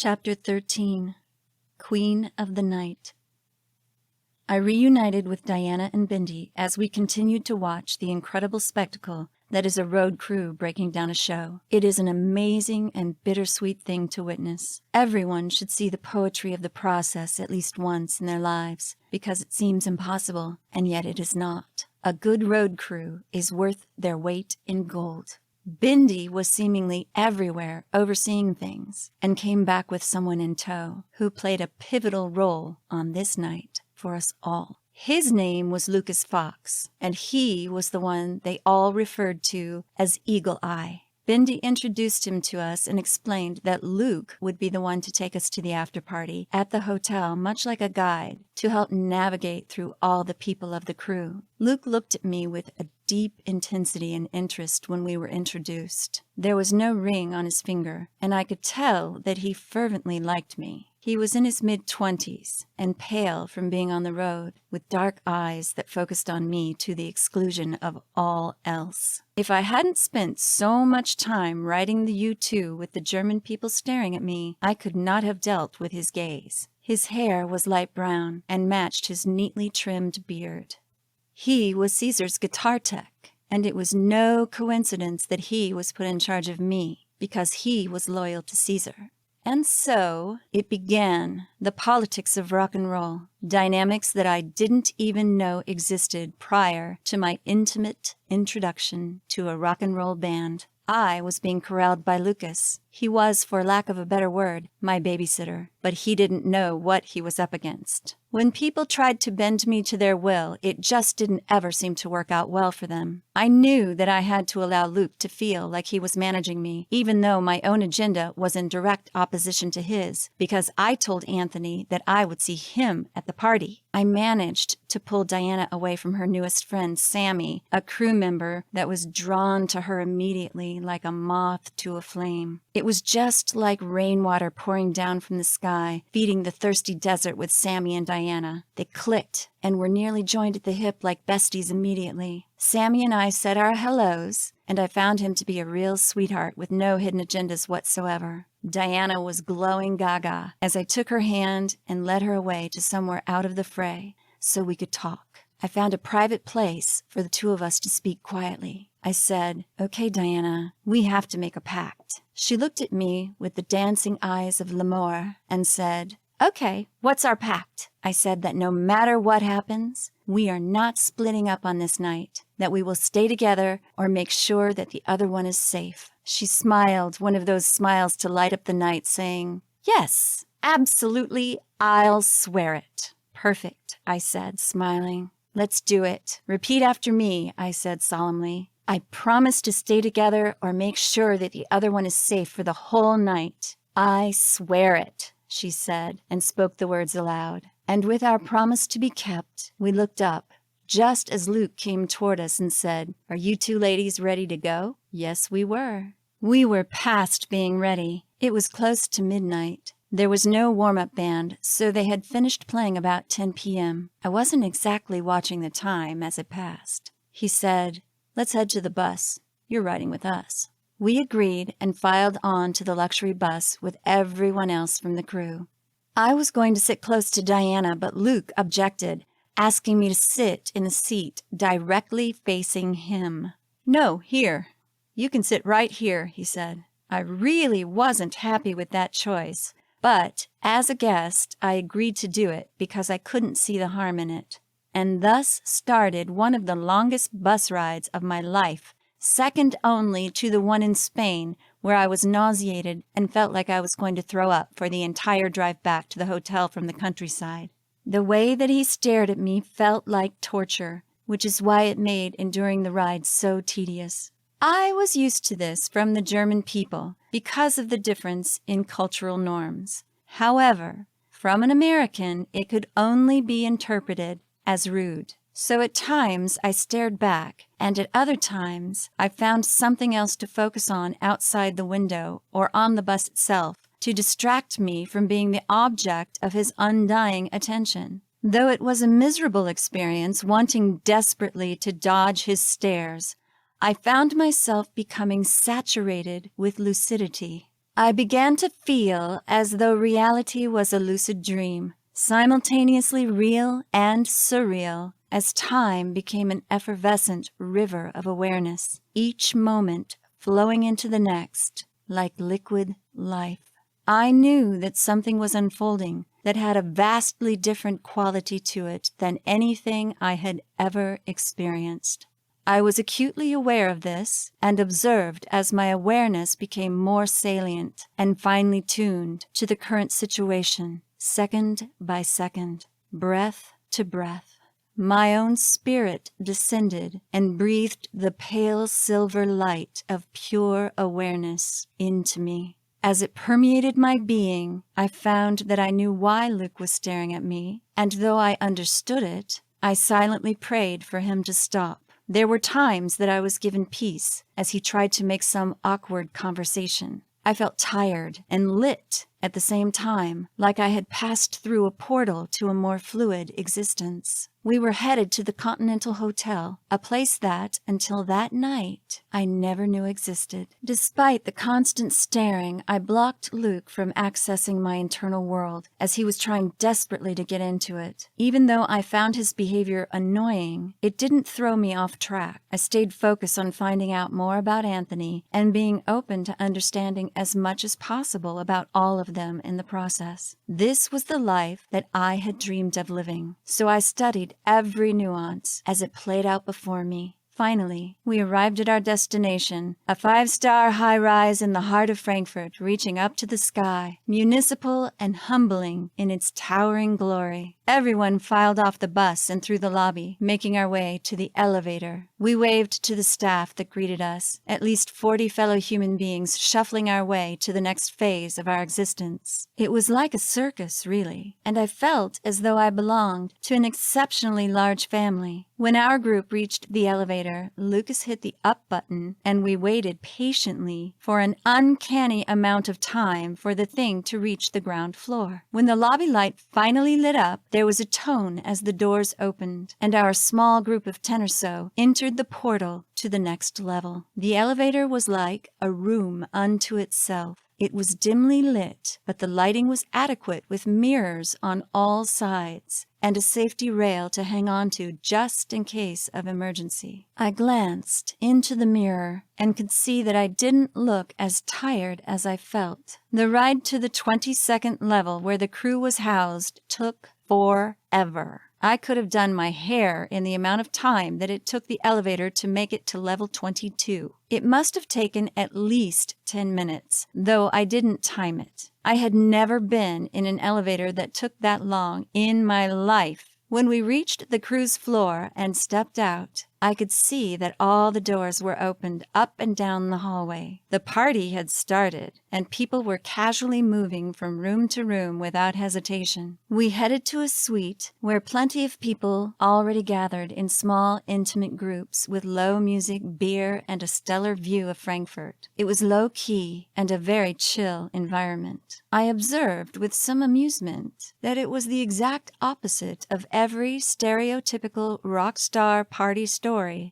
Chapter 13. Queen of the Night. I reunited with Diana and Bindi as we continued to watch the incredible spectacle that is a road crew breaking down a show. It is an amazing and bittersweet thing to witness. Everyone should see the poetry of the process at least once in their lives, because it seems impossible, and yet it is not. A good road crew is worth their weight in gold. Bindi was seemingly everywhere overseeing things, and came back with someone in tow who played a pivotal role on this night for us all. His name was Lucas Fox, and he was the one they all referred to as Eagle Eye. Bindi introduced him to us and explained that Luke would be the one to take us to the after party at the hotel, much like a guide, to help navigate through all the people of the crew. Luke looked at me with a deep intensity and interest when we were introduced. There was no ring on his finger, and I could tell that he fervently liked me. He was in his mid-20s and pale from being on the road, with dark eyes that focused on me to the exclusion of all else. If I hadn't spent so much time riding the U2 with the German people staring at me, I could not have dealt with his gaze. His hair was light brown and matched his neatly trimmed beard. He was Caesar's guitar tech, and it was no coincidence that he was put in charge of me, because he was loyal to Caesar. And so it began, the politics of rock and roll, dynamics that I didn't even know existed prior to my intimate introduction to a rock and roll band. I was being corralled by Lucas. He was, for lack of a better word, my babysitter, but he didn't know what he was up against. When people tried to bend me to their will, it just didn't ever seem to work out well for them. I knew that I had to allow Luke to feel like he was managing me, even though my own agenda was in direct opposition to his, because I told Anthony that I would see him at the party. I managed to pull Diana away from her newest friend, Sammy, a crew member that was drawn to her immediately like a moth to a flame. It was just like rainwater pouring down from the sky, feeding the thirsty desert with Sammy and Diana. They clicked and were nearly joined at the hip like besties immediately. Sammy and I said our hellos, and I found him to be a real sweetheart with no hidden agendas whatsoever. Diana was glowing gaga as I took her hand and led her away to somewhere out of the fray so we could talk. I found a private place for the two of us to speak quietly. I said, "Okay, Diana, we have to make a pact." She looked at me with the dancing eyes of l'amour and said, "Okay, what's our pact?" I said that no matter what happens, we are not splitting up on this night, that we will stay together or make sure that the other one is safe. She smiled, one of those smiles to light up the night, saying, "Yes, absolutely, I'll swear it." "Perfect," I said, smiling. "Let's do it. Repeat after me," I said solemnly. "I promise to stay together or make sure that the other one is safe for the whole night." "I swear it," she said, and spoke the words aloud. And with our promise to be kept, we looked up, just as Luke came toward us and said, "Are you two ladies ready to go?" Yes, we were. We were past being ready. It was close to midnight. There was no warm-up band, so they had finished playing about 10 p.m. I wasn't exactly watching the time as it passed. He said, "Let's head to the bus. You're riding with us." We agreed and filed on to the luxury bus with everyone else from the crew. I was going to sit close to Diana, but Luke objected, asking me to sit in a seat directly facing him. "No, here. You can sit right here," he said. I really wasn't happy with that choice, but as a guest, I agreed to do it because I couldn't see the harm in it. And thus started one of the longest bus rides of my life, second only to the one in Spain, where I was nauseated and felt like I was going to throw up for the entire drive back to the hotel from the countryside. The way that he stared at me felt like torture, which is why it made enduring the ride so tedious. I was used to this from the German people because of the difference in cultural norms. However, from an American, it could only be interpreted as rude. So at times I stared back, and at other times I found something else to focus on outside the window or on the bus itself to distract me from being the object of his undying attention. Though it was a miserable experience, wanting desperately to dodge his stares, I found myself becoming saturated with lucidity. I began to feel as though reality was a lucid dream, simultaneously real and surreal, as time became an effervescent river of awareness, each moment flowing into the next like liquid life. I knew that something was unfolding that had a vastly different quality to it than anything I had ever experienced. I was acutely aware of this and observed as my awareness became more salient and finely tuned to the current situation, second by second, breath to breath. My own spirit descended and breathed the pale silver light of pure awareness into me. As it permeated my being, I found that I knew why Luke was staring at me, and though I understood it, I silently prayed for him to stop. There were times that I was given peace as he tried to make some awkward conversation. I felt tired and lit at the same time, like I had passed through a portal to a more fluid existence. We were headed to the Continental Hotel, a place that, until that night, I never knew existed. Despite the constant staring, I blocked Luke from accessing my internal world, as he was trying desperately to get into it. Even though I found his behavior annoying, it didn't throw me off track. I stayed focused on finding out more about Anthony and being open to understanding as much as possible about all of them in the process. This was the life that I had dreamed of living, so I studied every nuance as it played out before me. Finally, we arrived at our destination, a 5-star high-rise in the heart of Frankfurt, reaching up to the sky, municipal and humbling in its towering glory. Everyone filed off the bus and through the lobby, making our way to the elevator. We waved to the staff that greeted us, at least 40 fellow human beings shuffling our way to the next phase of our existence. It was like a circus, really, and I felt as though I belonged to an exceptionally large family. When our group reached the elevator, Lucas hit the up button, and we waited patiently for an uncanny amount of time for the thing to reach the ground floor. When the lobby light finally lit up, there was a tone as the doors opened, and our small group of 10 or so entered the portal to the next level. The elevator was like a room unto itself. It was dimly lit, but the lighting was adequate with mirrors on all sides and a safety rail to hang onto just in case of emergency. I glanced into the mirror and could see that I didn't look as tired as I felt. The ride to the 22nd level where the crew was housed took forever. I could have done my hair in the amount of time that it took the elevator to make it to level 22. It must have taken at least 10 minutes, though I didn't time it. I had never been in an elevator that took that long in my life. When we reached the cruise floor and stepped out, I could see that all the doors were opened up and down the hallway. The party had started, and people were casually moving from room to room without hesitation. We headed to a suite where plenty of people already gathered in small, intimate groups with low music, beer, and a stellar view of Frankfurt. It was low-key and a very chill environment. I observed with some amusement that it was the exact opposite of every stereotypical rock star party story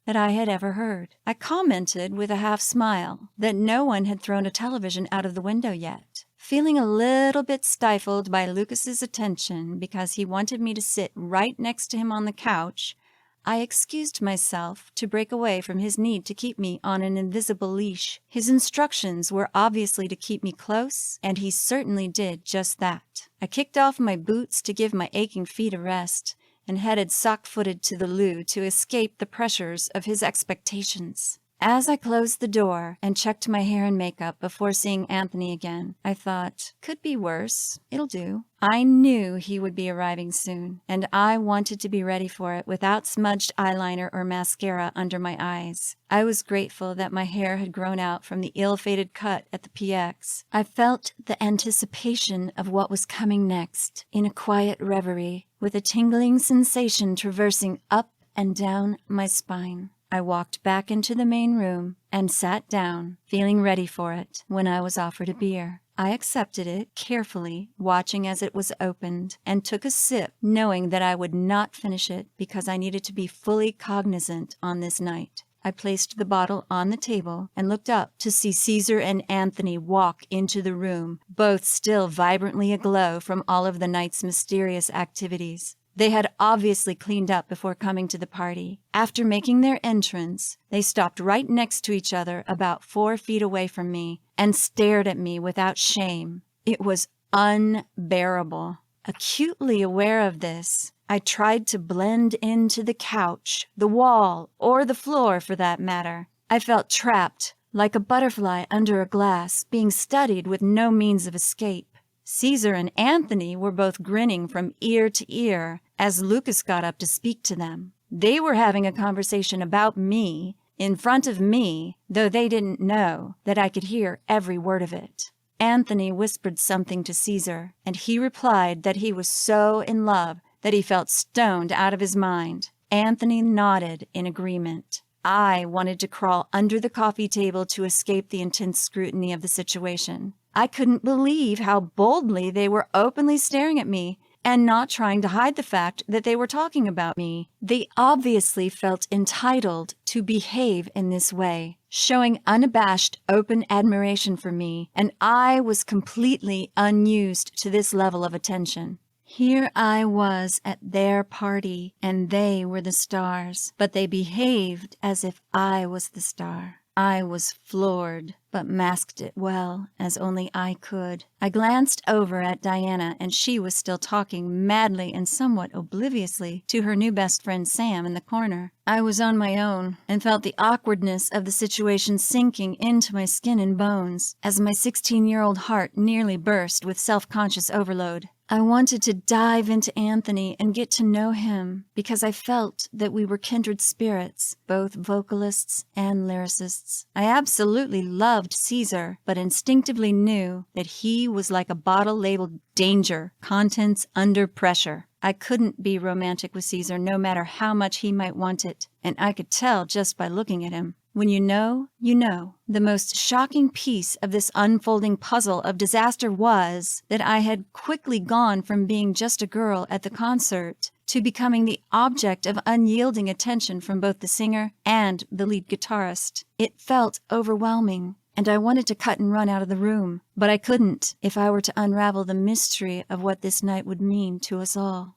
that I had ever heard. I commented with a half smile that no one had thrown a television out of the window yet. Feeling a little bit stifled by Lucas's attention because he wanted me to sit right next to him on the couch, I excused myself to break away from his need to keep me on an invisible leash. His instructions were obviously to keep me close, and he certainly did just that. I kicked off my boots to give my aching feet a rest, and headed sock-footed to the loo to escape the pressures of his expectations. As I closed the door and checked my hair and makeup before seeing Anthony again, I thought, could be worse. It'll do. I knew he would be arriving soon, and I wanted to be ready for it without smudged eyeliner or mascara under my eyes. I was grateful that my hair had grown out from the ill-fated cut at the PX. I felt the anticipation of what was coming next in a quiet reverie, with a tingling sensation traversing up and down my spine. I walked back into the main room and sat down, feeling ready for it, when I was offered a beer. I accepted it carefully, watching as it was opened, and took a sip, knowing that I would not finish it because I needed to be fully cognizant on this night. I placed the bottle on the table and looked up to see Caesar and Anthony walk into the room, both still vibrantly aglow from all of the night's mysterious activities. They had obviously cleaned up before coming to the party. After making their entrance, they stopped right next to each other about 4 feet away from me and stared at me without shame. It was unbearable. Acutely aware of this, I tried to blend into the couch, the wall, or the floor for that matter. I felt trapped, like a butterfly under a glass, being studied with no means of escape. Caesar and Anthony were both grinning from ear to ear as Lucas got up to speak to them. They were having a conversation about me, in front of me, though they didn't know that I could hear every word of it. Anthony whispered something to Caesar, and he replied that he was so in love that he felt stoned out of his mind. Anthony nodded in agreement. I wanted to crawl under the coffee table to escape the intense scrutiny of the situation. I couldn't believe how boldly they were openly staring at me and not trying to hide the fact that they were talking about me. They obviously felt entitled to behave in this way, showing unabashed, open admiration for me, and I was completely unused to this level of attention. Here I was at their party, and they were the stars, but they behaved as if I was the star. I was floored, but masked it well, as only I could. I glanced over at Diana, and she was still talking madly and somewhat obliviously to her new best friend Sam in the corner. I was on my own, and felt the awkwardness of the situation sinking into my skin and bones, as my 16-year-old heart nearly burst with self-conscious overload. I wanted to dive into Anthony and get to know him because I felt that we were kindred spirits, both vocalists and lyricists. I absolutely loved Caesar, but instinctively knew that he was like a bottle labeled danger, contents under pressure. I couldn't be romantic with Caesar no matter how much he might want it, and I could tell just by looking at him. When you know, you know. The most shocking piece of this unfolding puzzle of disaster was that I had quickly gone from being just a girl at the concert to becoming the object of unyielding attention from both the singer and the lead guitarist. It felt overwhelming, and I wanted to cut and run out of the room, but I couldn't if I were to unravel the mystery of what this night would mean to us all.